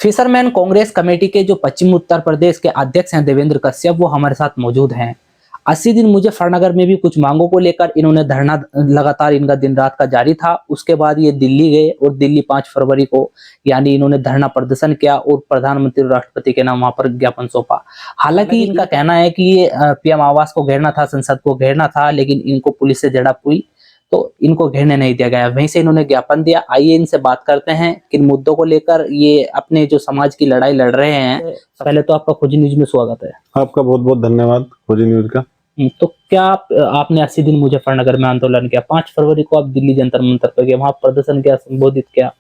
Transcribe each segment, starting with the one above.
Fisherman Congress committee के जो पश्चिम उत्तर प्रदेश के अध्यक्ष हैं देवेंद्र कश्यप, वो हमारे साथ मौजूद हैं। 80 दिन मुजफ्फरनगर में भी कुछ मांगों को लेकर इन्होंने धरना लगातार इनका दिन रात का जारी था। उसके बाद ये दिल्ली गए और दिल्ली 5 फरवरी को यानी इन्होंने धरना प्रदर्शन किया और प्रधानमंत्री और राष्ट्रपति के नाम वहां पर ज्ञापन सौंपा। हालांकि इनका कहना है कि ये पीएम आवास को घेरना था, संसद को घेरना था, लेकिन इनको पुलिस से झड़प हुई तो इनको घेरने नहीं दिया गया। वहीं से इन्होंने ज्ञापन दिया। आइए इनसे बात करते हैं किन मुद्दों को लेकर ये अपने जो समाज की लड़ाई लड़ रहे हैं। पहले तो आपका खोजी न्यूज में स्वागत है। आपका बहुत बहुत धन्यवाद खोजी न्यूज का। तो क्या आपने 80 दिन मुजफ्फरनगर में आंदोलन किया, 5 फरवरी को आप दिल्ली जंतर मंतर पर गए, वहां प्रदर्शन किया, संबोधित किया,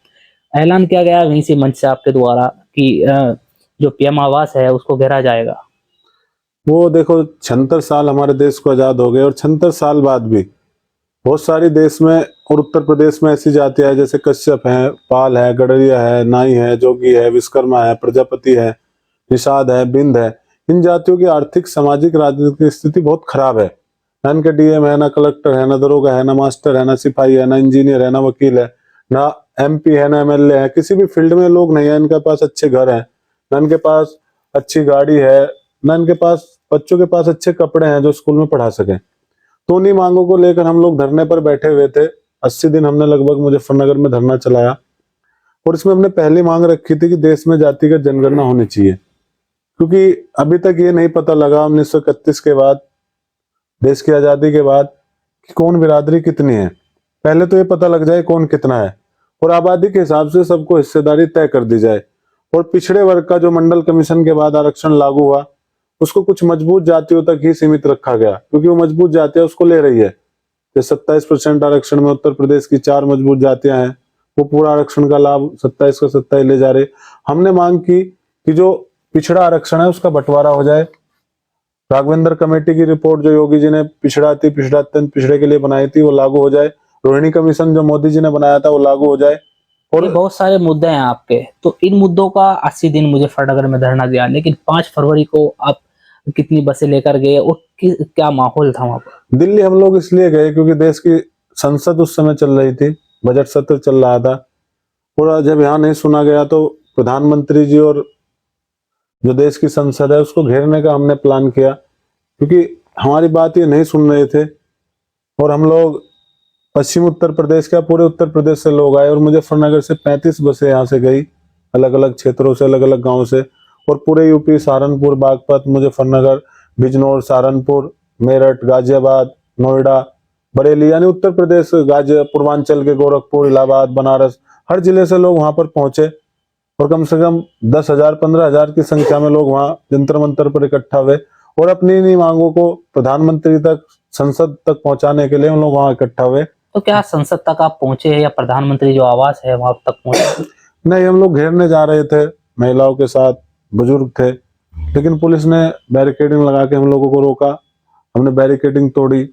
ऐलान किया गया वहीं से मंच से आपके द्वारा कि जो पीएम आवास है उसको घेरा जाएगा। वो देखो 76 साल हमारे देश को आजाद हो गए और 76 साल बाद भी बहुत सारी देश में और उत्तर प्रदेश में ऐसी जातियां है जैसे कश्यप है, पाल है, गडरिया है, नाई है, जोगी है, विश्वकर्मा है, प्रजापति है, निषाद है, बिंद है। इन जातियों की आर्थिक, सामाजिक, राजनीतिक स्थिति बहुत खराब है। ना इनके डीएम है, ना कलेक्टर है, ना दरोगा है, ना मास्टर है, ना सिपाही है, ना इंजीनियर है, ना वकील है, ना एमपी है, ना एमएलए है। किसी भी फील्ड में लोग नहीं है। इनके पास अच्छे घर हैं, ना इनके पास अच्छी गाड़ी है, ना इनके पास बच्चों के पास अच्छे कपड़े हैं जो स्कूल में पढ़ा सके। तो उन्हीं मांगों को लेकर हम लोग धरने पर बैठे हुए थे। 80 दिन हमने लगभग मुजफ्फरनगर में धरना चलाया और इसमें हमने पहली मांग रखी थी कि देश में जातिगत जनगणना होनी चाहिए, क्योंकि अभी तक ये नहीं पता लगा 1931 के बाद, देश की आजादी के बाद, कि कौन बिरादरी कितनी है। पहले तो ये पता लग जाए कौन कितना है और आबादी के हिसाब से सबको हिस्सेदारी तय कर दी जाए। और पिछड़े वर्ग का जो मंडल कमीशन के बाद आरक्षण लागू हुआ उसको कुछ मजबूत जातियों तक ही सीमित रखा गया, क्योंकि वो मजबूत जातियां उसको ले रही है। जो 27% आरक्षण में उत्तर प्रदेश की 4 मजबूत जातियां हैं, वो पूरा आरक्षण का लाभ 27 का 27 ले जा रहे। हमने मांग की कि जो पिछड़ा आरक्षण है उसका बंटवारा हो जाए। राघवेंद्र कमेटी की रिपोर्ट जो योगी जी ने पिछड़ा अति पिछड़ा अत्यंत पिछड़े के लिए बनाई थी वो लागू हो जाए। रोहिणी कमीशन जो मोदी जी ने बनाया था वो लागू हो जाए। और बहुत सारे मुद्दे हैं आपके, तो इन मुद्दों का 80 दिन मुजफ्फरनगर में धरना दिया, लेकिन 5 फरवरी को आप कितनी बसें लेकर गए और क्या माहौल था वहां पर? दिल्ली हम लोग इसलिए गए क्योंकि देश की संसद उस समय चल रही थी, बजट सत्र चल रहा था। और जब यहाँ नहीं सुना गया तो प्रधानमंत्री जी और जो देश की संसद है उसको घेरने का हमने प्लान किया, क्योंकि हमारी बात ये नहीं सुन रहे थे। और हम लोग पश्चिम उत्तर प्रदेश का, पूरे उत्तर प्रदेश से लोग आए और मुजफ्फरनगर से 35 बसें यहाँ से गई, अलग अलग क्षेत्रों से, अलग अलग गाँव से। और पूरे यूपी, सहारनपुर, बागपत, मुजफ्फरनगर, बिजनौर, सहारनपुर, मेरठ, गाजियाबाद, नोएडा, बरेली, यानी उत्तर प्रदेश, पूर्वांचल के गोरखपुर, इलाहाबाद, बनारस, हर जिले से लोग वहां पर पहुंचे। और कम से कम 10,000 15,000 की संख्या में लोग वहां जंतर मंतर पर इकट्ठा हुए और अपनी इन्हीं मांगों को प्रधानमंत्री तक, संसद तक पहुंचाने के लिए हम लोग वहां इकट्ठा हुए। तो क्या संसद तक आप पहुंचे या प्रधानमंत्री जो आवास है वहां तक पहुंचे? नहीं, हम लोग घेरने जा रहे थे महिलाओं के साथ, बुजुर्ग थे, लेकिन पुलिस ने बैरिकेडिंग लगा के हम लोगों को रोका। हमने बैरिकेडिंग तोड़ी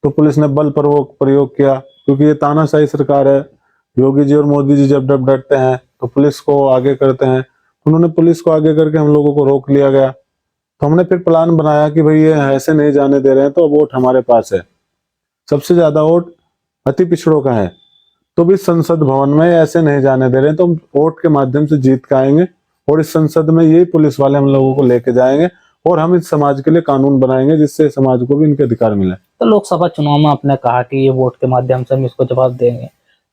तो पुलिस ने बल प्रयोग किया, क्योंकि ये तानाशाही सरकार है। योगी जी और मोदी जी जब डरते हैं तो पुलिस को आगे करते हैं। उन्होंने पुलिस को आगे करके हम लोगों को रोक लिया गया। तो हमने फिर प्लान बनाया कि भाई ये ऐसे नहीं जाने दे रहे हैं, तो वोट हमारे पास है, सबसे ज्यादा वोट अति पिछड़ों का है, तो भी संसद भवन में ऐसे नहीं जाने दे रहे हैं, तो हम वोट के माध्यम से जीत के आएंगे और इस संसद में यही पुलिस वाले हम लोगों को लेके जाएंगे और हम इस समाज के लिए कानून बनाएंगे जिससे समाज को भी इनके अधिकार मिले। तो लोकसभा चुनाव में आपने कहा कि ये वोट के माध्यम से हम इसको जवाब देंगे,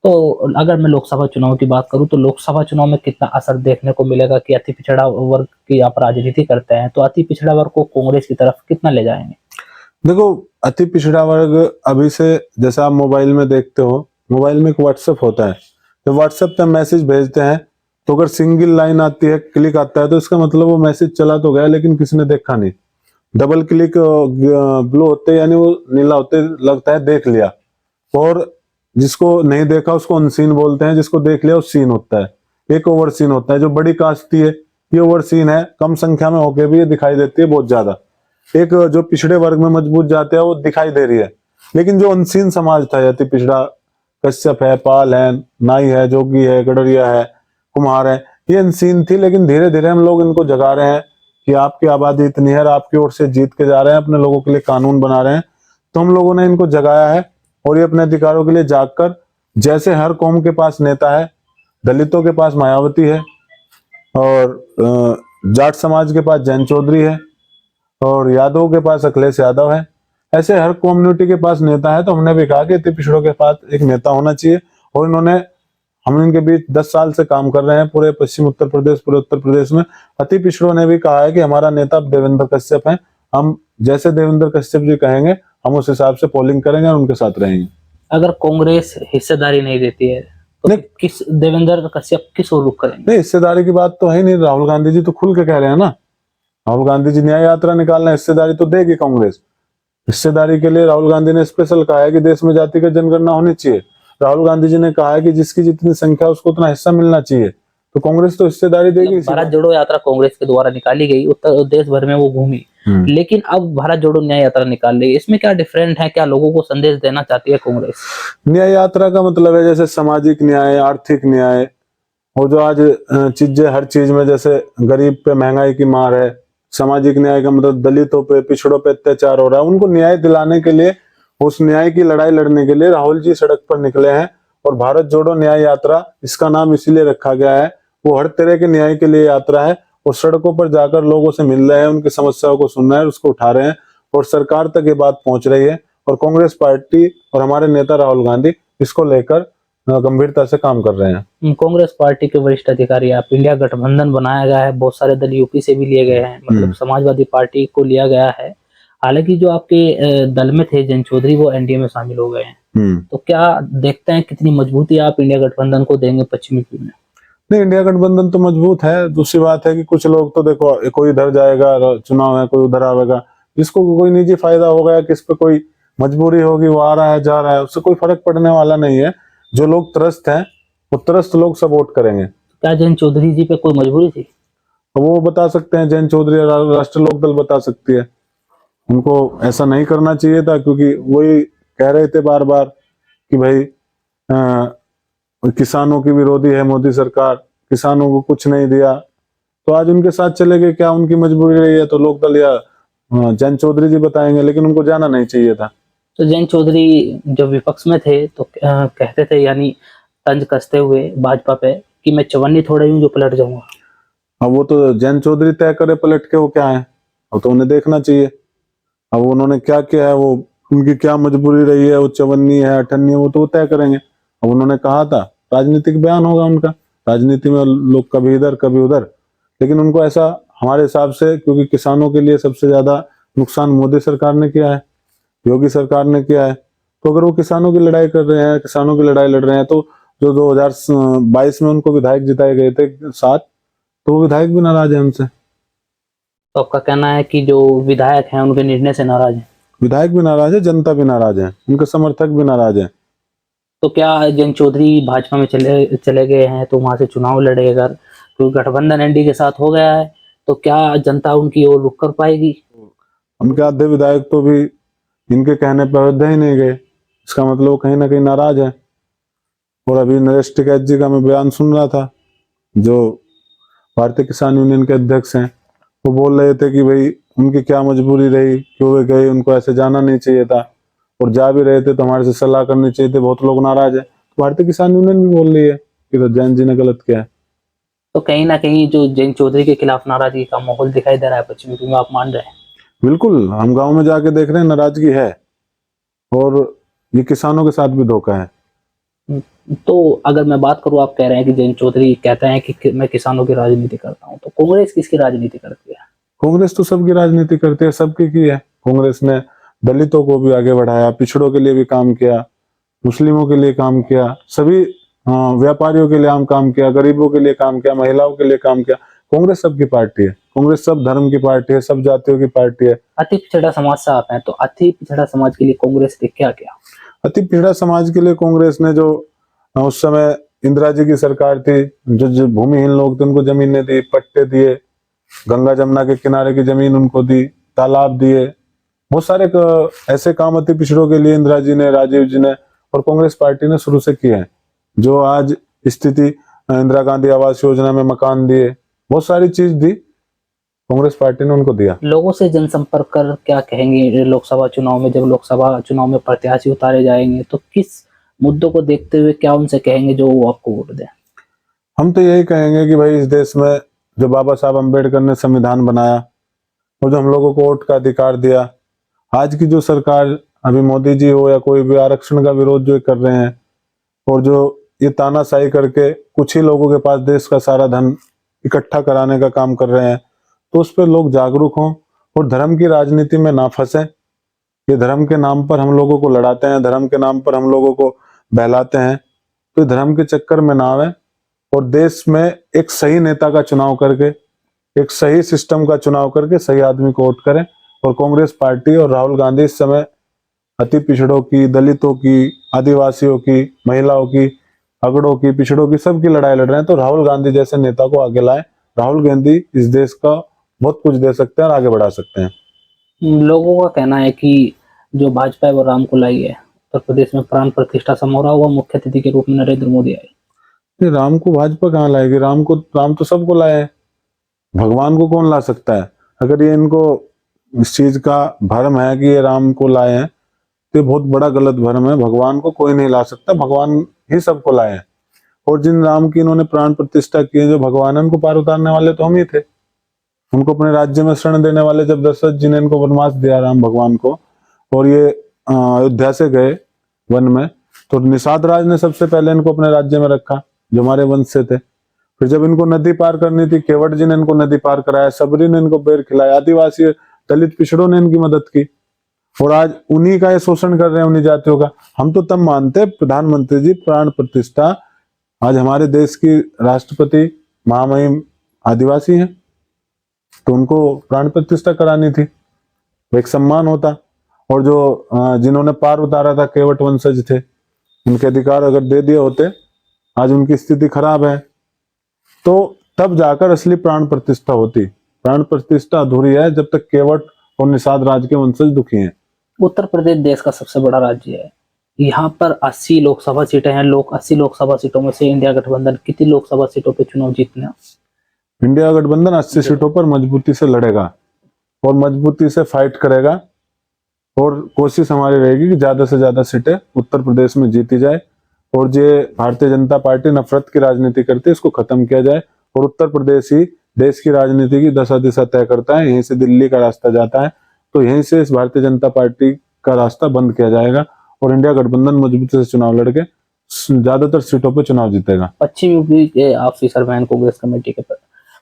तो अगर मैं लोकसभा चुनाव की बात करूं तो लोकसभा चुनाव में कितना असर देखने को मिलेगा कि अति पिछड़ा वर्ग की आप राजनीति करते हैं, तो अति पिछड़ा वर्ग को कांग्रेस की तरफ कितना ले जाएंगे? देखो, अति पिछड़ा वर्ग अभी से, जैसा आप मोबाइल में देखते हो, मोबाइल में एक व्हाट्सएप होता है, जब व्हाट्सएप पे मैसेज भेजते हैं तो अगर सिंगल लाइन आती है, क्लिक आता है, तो इसका मतलब वो मैसेज चला तो गया लेकिन किसी ने देखा नहीं। डबल क्लिक ब्लू होते यानी वो नीला होते लगता है देख लिया, और जिसको नहीं देखा उसको अनसीन बोलते हैं, जिसको देख लिया वो सीन होता है। एक ओवर सीन होता है, जो बड़ी कास्ती है ये ओवर सीन है, कम संख्या में होके भी ये दिखाई देती है बहुत ज्यादा। एक जो पिछड़े वर्ग में मजबूत जाते हैं वो दिखाई दे रही है, लेकिन जो अनसीन समाज था, अति पिछड़ा, कश्यप है, पाल है, नाई है, जोगी है, गडरिया है, कुम्हार है, ये अनसीन थी। लेकिन धीरे धीरे हम लोग इनको जगा रहे हैं कि आपकी आबादी इतनी है, आपकी ओर से जीत के जा रहे हैं, अपने लोगों के लिए कानून बना रहे हैं। तो हम लोगों ने इनको जगाया है और ये अपने अधिकारों के लिए जागकर, जैसे हर कौम के पास नेता है, दलितों के पास मायावती है, और जाट समाज के पास जैन चौधरी है, और यादव के पास अखिलेश यादव है। ऐसे हर कम्युनिटी के पास नेता है। तो हमने भी कहा कि अति पिछड़ों के पास एक नेता होना चाहिए। और हम इनके बीच 10 साल से काम कर रहे हैं, पूरे पश्चिम उत्तर प्रदेश, पूरे उत्तर प्रदेश में। अति पिछड़ों ने भी कहा है कि हमारा नेता देवेंद्र कश्यप है, हम जैसे देवेंद्र कश्यप जी कहेंगे हम उस हिसाब से पोलिंग करेंगे और उनके साथ रहेंगे। अगर कांग्रेस हिस्सेदारी नहीं देती है तो नहीं, किस देवेंद्र कश्यप किस ओर रुख करेंगे? नहीं, हिस्सेदारी की बात तो है ही नहीं। राहुल गांधी जी तो खुल के कह रहे हैं ना, राहुल गांधी जी न्याय यात्रा निकालना, हिस्सेदारी तो देगी कांग्रेस। हिस्सेदारी के लिए राहुल गांधी ने स्पेशल कहा है कि देश में जातिगत जनगणना होनी चाहिए। राहुल गांधी जी ने कहा है कि जिसकी जितनी संख्या उसको उतना हिस्सा मिलना चाहिए। तो कांग्रेस तो हिस्सेदारी देगी। भारत जोड़ो यात्रा कांग्रेस के द्वारा निकाली गई, उत्तर देश भर में वो घूमी, लेकिन अब भारत जोड़ो न्याय यात्रा निकाल रही है। इसमें क्या डिफरेंट है? क्या लोगों को संदेश देना चाहती है कांग्रेस? न्याय यात्रा का मतलब है जैसे सामाजिक न्याय, आर्थिक न्याय, और जो आज चीजें हर चीज में जैसे गरीब पे महंगाई की मार है, सामाजिक न्याय का मतलब दलितों पे, पिछड़ों पे अत्याचार हो रहा है, उनको न्याय दिलाने के लिए, उस न्याय की लड़ाई लड़ने के लिए राहुल जी सड़क पर निकले हैं। और भारत जोड़ो न्याय यात्रा इसका नाम इसीलिए रखा गया है, वो हर तरह के न्याय के लिए यात्रा है। और सड़कों पर जाकर लोगों से मिल रहे हैं, उनकी समस्याओं को सुन रहे हैं, उसको उठा रहे हैं, और सरकार तक ये बात पहुंच रही है। और कांग्रेस पार्टी और हमारे नेता राहुल गांधी इसको लेकर गंभीरता से काम कर रहे हैं। कांग्रेस पार्टी के वरिष्ठ अधिकारी, आप इंडिया गठबंधन बनाया गया है, बहुत सारे दल यूपी से भी लिए गए हैं, मतलब समाजवादी पार्टी को लिया गया है। हालांकि जो आपके दल में थे जैन चौधरी, वो एनडीए में शामिल हो गए हैं। तो क्या देखते हैं कितनी मजबूती आप इंडिया गठबंधन को देंगे पश्चिमी यूपी में? नहीं, इंडिया गठबंधन तो मजबूत है। दूसरी बात है कि कुछ लोग तो देखो, कोई इधर जाएगा, चुनाव है, कोई उधर आवेगा, जिसको कोई निजी फायदा हो गया, किस पे कोई मजबूरी होगी, वो आ रहा है जा रहा है, उससे कोई फर्क पड़ने वाला नहीं है। जो लोग त्रस्त हैं वो त्रस्त लोग सपोर्ट करेंगे। क्या जैन चौधरी जी पे कोई मजबूरी थी? वो बता सकते हैं, जैन चौधरी राष्ट्रीय लोकदल बता सकती है। उनको ऐसा नहीं करना चाहिए था, क्योंकि वही कह रहे थे बार बार कि भाई किसानों की विरोधी है मोदी सरकार, किसानों को कुछ नहीं दिया। तो आज उनके साथ चले गए, क्या उनकी मजबूरी रही है? तो लोकदल या जैन चौधरी जी बताएंगे, लेकिन उनको जाना नहीं चाहिए था। तो जैन चौधरी जब विपक्ष में थे तो कहते थे, यानी तंज कसते हुए भाजपा पे, कि मैं चवन्नी थोड़ा हूँ जो पलट जाऊंगा। अब वो तो जैन चौधरी तय करे पलट के वो क्या है, अब तो उन्हें देखना चाहिए। अब उन्होंने क्या किया है, वो उनकी क्या मजबूरी रही है, वो चवन्नी है, अठन्नी है, वो तो वो तय करेंगे। अब उन्होंने कहा था, राजनीतिक बयान होगा उनका, राजनीति में लोग कभी इधर कभी उधर, लेकिन उनको ऐसा हमारे हिसाब से, क्योंकि किसानों के लिए सबसे ज्यादा नुकसान मोदी सरकार ने किया है, योगी सरकार ने किया है। तो अगर वो किसानों की लड़ाई कर रहे हैं, किसानों की लड़ाई लड़ रहे हैं, तो जो 2022 में उनको विधायक जिताए गए थे 7, तो वो विधायक भी नाराज है उनसे। तो आपका कहना है कि जो विधायक हैं उनके निर्णय से नाराज हैं? विधायक भी नाराज है, जनता भी नाराज है, उनके समर्थक भी नाराज है। तो क्या जैन चौधरी भाजपा में चले गए हैं तो वहां से चुनाव लड़ेगा, क्योंकि गठबंधन एनडीए के साथ हो गया है, तो क्या जनता उनकी ओर रुख कर पाएगी? उनके आधे विधायक तो भी इनके कहने पर अयोध्या ही नहीं गए, इसका मतलब वो कहीं ना कहीं नाराज है। और अभी नरेश टिकैत जी का मैं बयान सुन रहा था, जो भारतीय किसान यूनियन के अध्यक्ष हैं, वो बोल रहे थे कि भाई उनकी क्या मजबूरी रही, क्यों वे गए, उनको ऐसे जाना नहीं चाहिए था, और जा भी रहे थे तो हमारे से सलाह करनी चाहिए थी, बहुत लोग नाराज है। तो भारतीय किसान यूनियन भी बोल रही है कि जैन जी ने गलत किया है। तो कहीं ना कहीं जो जैन चौधरी के खिलाफ नाराजगी का माहौल दिखाई दे रहा है पश्चिमी यूपी में, आप मान रहे हैं? बिल्कुल, हम गांव में जाके देख रहे हैं, नाराजगी है, और ये किसानों के साथ भी धोखा है। तो अगर मैं बात करूं, आप कह रहे हैं कि जैन चौधरी कहते हैं कि मैं किसानों की राजनीति करता हूं, तो कांग्रेस किसकी राजनीति करती है? कांग्रेस तो सबकी राजनीति करती है, सबकी की है। कांग्रेस ने दलितों को भी आगे बढ़ाया, पिछड़ों के लिए भी काम किया, मुस्लिमों के लिए काम किया, सभी व्यापारियों के लिए काम किया, गरीबों के लिए काम किया, महिलाओं के लिए काम किया। कांग्रेस सबकी पार्टी है, कांग्रेस सब धर्म की पार्टी है, सब जातियों की पार्टी है। अति पिछड़ा समाज से आप हैं, तो अति पिछड़ा समाज के लिए कांग्रेस ने क्या किया? अति पिछड़ा समाज के लिए कांग्रेस ने जो उस समय इंदिरा जी की सरकार थी, जो भूमिहीन लोग थे उनको जमीनें दी, पट्टे दिए, गंगा जमुना के किनारे की जमीन उनको दी, तालाब दिए, बहुत सारे ऐसे काम अति पिछड़ों के लिए इंदिरा जी ने, राजीव जी ने और कांग्रेस पार्टी ने शुरू से किए हैं। जो आज स्थिति, इंदिरा गांधी आवास योजना में मकान दिए, बहुत सारी चीज दी, कांग्रेस पार्टी ने उनको दिया। लोगों से जनसंपर्क कर क्या कहेंगे लोकसभा चुनाव में? जब लोकसभा चुनाव में प्रत्याशी उतारे जाएंगे तो किस मुद्दों को देखते हुए क्या उनसे कहेंगे जो वो आपको वोट दें? हम तो यही कहेंगे कि भाई इस देश में जो बाबा साहब अम्बेडकर ने संविधान बनाया और जो हम लोगों को वोट का अधिकार दिया। आज की जो सरकार, अभी मोदी जी हो या कोई भी, आरक्षण का विरोध जो कर रहे हैं और जो ये तानाशाही करके कुछ ही लोगों के पास देश का सारा धन इकट्ठा कराने का काम कर रहे हैं, तो उस पर लोग जागरूक हों और धर्म की राजनीति में ना फंसे। ये धर्म के नाम पर हम लोगों को लड़ाते हैं, धर्म के नाम पर हम लोगों को बहलाते हैं, तो ये धर्म के चक्कर में ना आवे और देश में एक सही नेता का चुनाव करके, एक सही सिस्टम का चुनाव करके सही आदमी को वोट करें। और कांग्रेस पार्टी और राहुल गांधी इस समय अति पिछड़ों की, दलितों की, आदिवासियों की, महिलाओं की, अगड़ों की, पिछड़ों की, सबकी लड़ाई लड़ रहे हैं। तो राहुल गांधी जैसे नेता को आगे लाएं। राहुल गांधी इस देश का बहुत कुछ दे सकते हैं और आगे बढ़ा सकते हैं। लोगों का कहना है कि जो भाजपा है वो राम को लाई है। उत्तर प्रदेश में प्राण प्रतिष्ठा समारोह हुआ, मुख्य अतिथि के रूप में नरेंद्र मोदी आए। नहीं, राम को भाजपा कहाँ लाएगी? राम तो सबको लाए हैं। भगवान को कौन ला सकता है? अगर ये इनको इस चीज का भ्रम है कि ये राम को लाए हैं, तो बहुत बड़ा गलत भ्रम है। भगवान को कोई नहीं ला सकता, भगवान ही सबको लाए हैं। और जिन राम की इन्होंने प्राण प्रतिष्ठा की है, जो भगवान है, उनको पार उतारने वाले तो हम ही थे। उनको अपने राज्य में शरण देने वाले जब दशरथ जी ने इनको वनवास दिया राम भगवान को, और ये अयोध्या से गए वन में, तो निषाद राज ने सबसे पहले इनको अपने राज्य में रखा, जो हमारे वंश से थे। फिर जब इनको नदी पार करनी थी, केवट जी ने इनको नदी पार कराया, सबरी ने इनको बेर खिलाया, आदिवासी दलित पिछड़ों ने इनकी मदद की, और आज उन्हीं का ये शोषण कर रहे हैं, उन्हीं जातियों का। हम तो तब मानते हैं प्रधानमंत्री जी प्राण प्रतिष्ठा, आज हमारे देश की राष्ट्रपति महामहिम आदिवासी हैं, तो उनको प्राण प्रतिष्ठा करानी थी, वो एक सम्मान होता। और जो जिन्होंने पार उतारा था, केवट वंशज थे, उनके अधिकार अगर दे दिए होते, आज उनकी स्थिति खराब है, तो तब जाकर असली प्राण प्रतिष्ठा होती। प्राण प्रतिष्ठा अधूरी है जब तक केवट और निषाद राज के वंशज दुखी हैं। उत्तर प्रदेश देश का सबसे बड़ा राज्य है। यहाँ पर 80 लोकसभा सीटें हैं। 80 लोकसभा सीटों में से इंडिया गठबंधन कितनी लोकसभा सीटों पे चुनाव जीतने? इंडिया गठबंधन 80 सीटों पर मजबूती से लड़ेगा और मजबूती से फाइट करेगा, और कोशिश हमारी रहेगी कि ज्यादा से ज्यादा सीटें उत्तर प्रदेश में जीती जाए, और जो भारतीय जनता पार्टी नफरत की राजनीति करती है, इसको खत्म किया जाए। और उत्तर प्रदेश ही देश की राजनीति की दशा दिशा तय करता है, यहीं से दिल्ली का रास्ता जाता है, तो यहीं से इस भारतीय जनता पार्टी का रास्ता बंद किया जाएगा और इंडिया गठबंधन मजबूती से चुनाव लड़के ज्यादातर सीटों पर चुनाव जीतेगा। पश्चिम यूपी के आप फिशरमैन कांग्रेस कमेटी के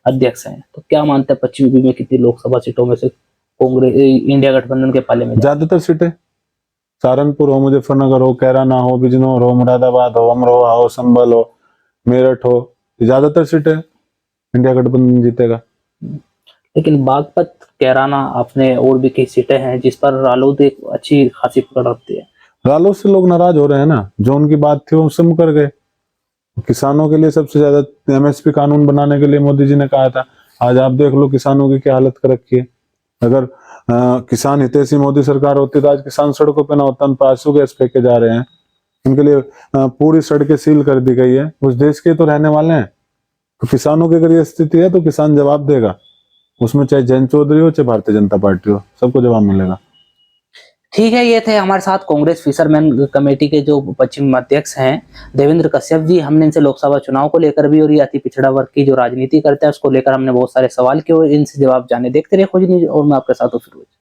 अध्यक्ष हैं, तो क्या मानते हैं पश्चिम यूपी में कितनी लोकसभा सीटों में से कांग्रेस इंडिया गठबंधन के पाले में? ज्यादातर सीटें, सहारनपुर हो, मुजफ्फरनगर हो, कैराना हो, बिजनौर हो, मुरादाबाद हो, अमरोहा हो, संभल हो, मेरठ हो, ज्यादातर सीटें इंडिया गठबंधन जीतेगा। लेकिन बागपत, कैराना, आपने और भी कई सीटें हैं जिस पर रालोद एक अच्छी खासी पकड़ रखती है। रालोद से लोग नाराज हो रहे हैं ना, जो उनकी बात थी वो उससे मुकर गए। किसानों के लिए सबसे ज्यादा एमएसपी कानून बनाने के लिए मोदी जी ने कहा था। आज आप देख लो किसानों की क्या हालत कर रखी है। अगर किसान हितैषी मोदी सरकार होती तो आज किसान सड़कों पे ना होता, उन पर आंसू गैस फेंके जा रहे हैं। उनके लिए पूरी सड़कें सील कर दी गई है। उस देश के तो रहने वाले हैं, तो किसानों की अगर ये स्थिति है तो किसान जवाब देगा, उसमें चाहे जयंत चौधरी हो चाहे भारतीय जनता पार्टी हो, सबको जवाब मिलेगा। ठीक है, ये थे हमारे साथ कांग्रेस फिशरमैन कमेटी के जो पश्चिम अध्यक्ष हैं देवेंद्र कश्यप जी। हमने इनसे लोकसभा चुनाव को लेकर भी और ये अति पिछड़ा वर्ग की जो राजनीति करता है उसको लेकर हमने बहुत सारे सवाल किए और इनसे जवाब जाने। देखते रहिए खोज न्यूज और मैं आपके साथ हूं फिर।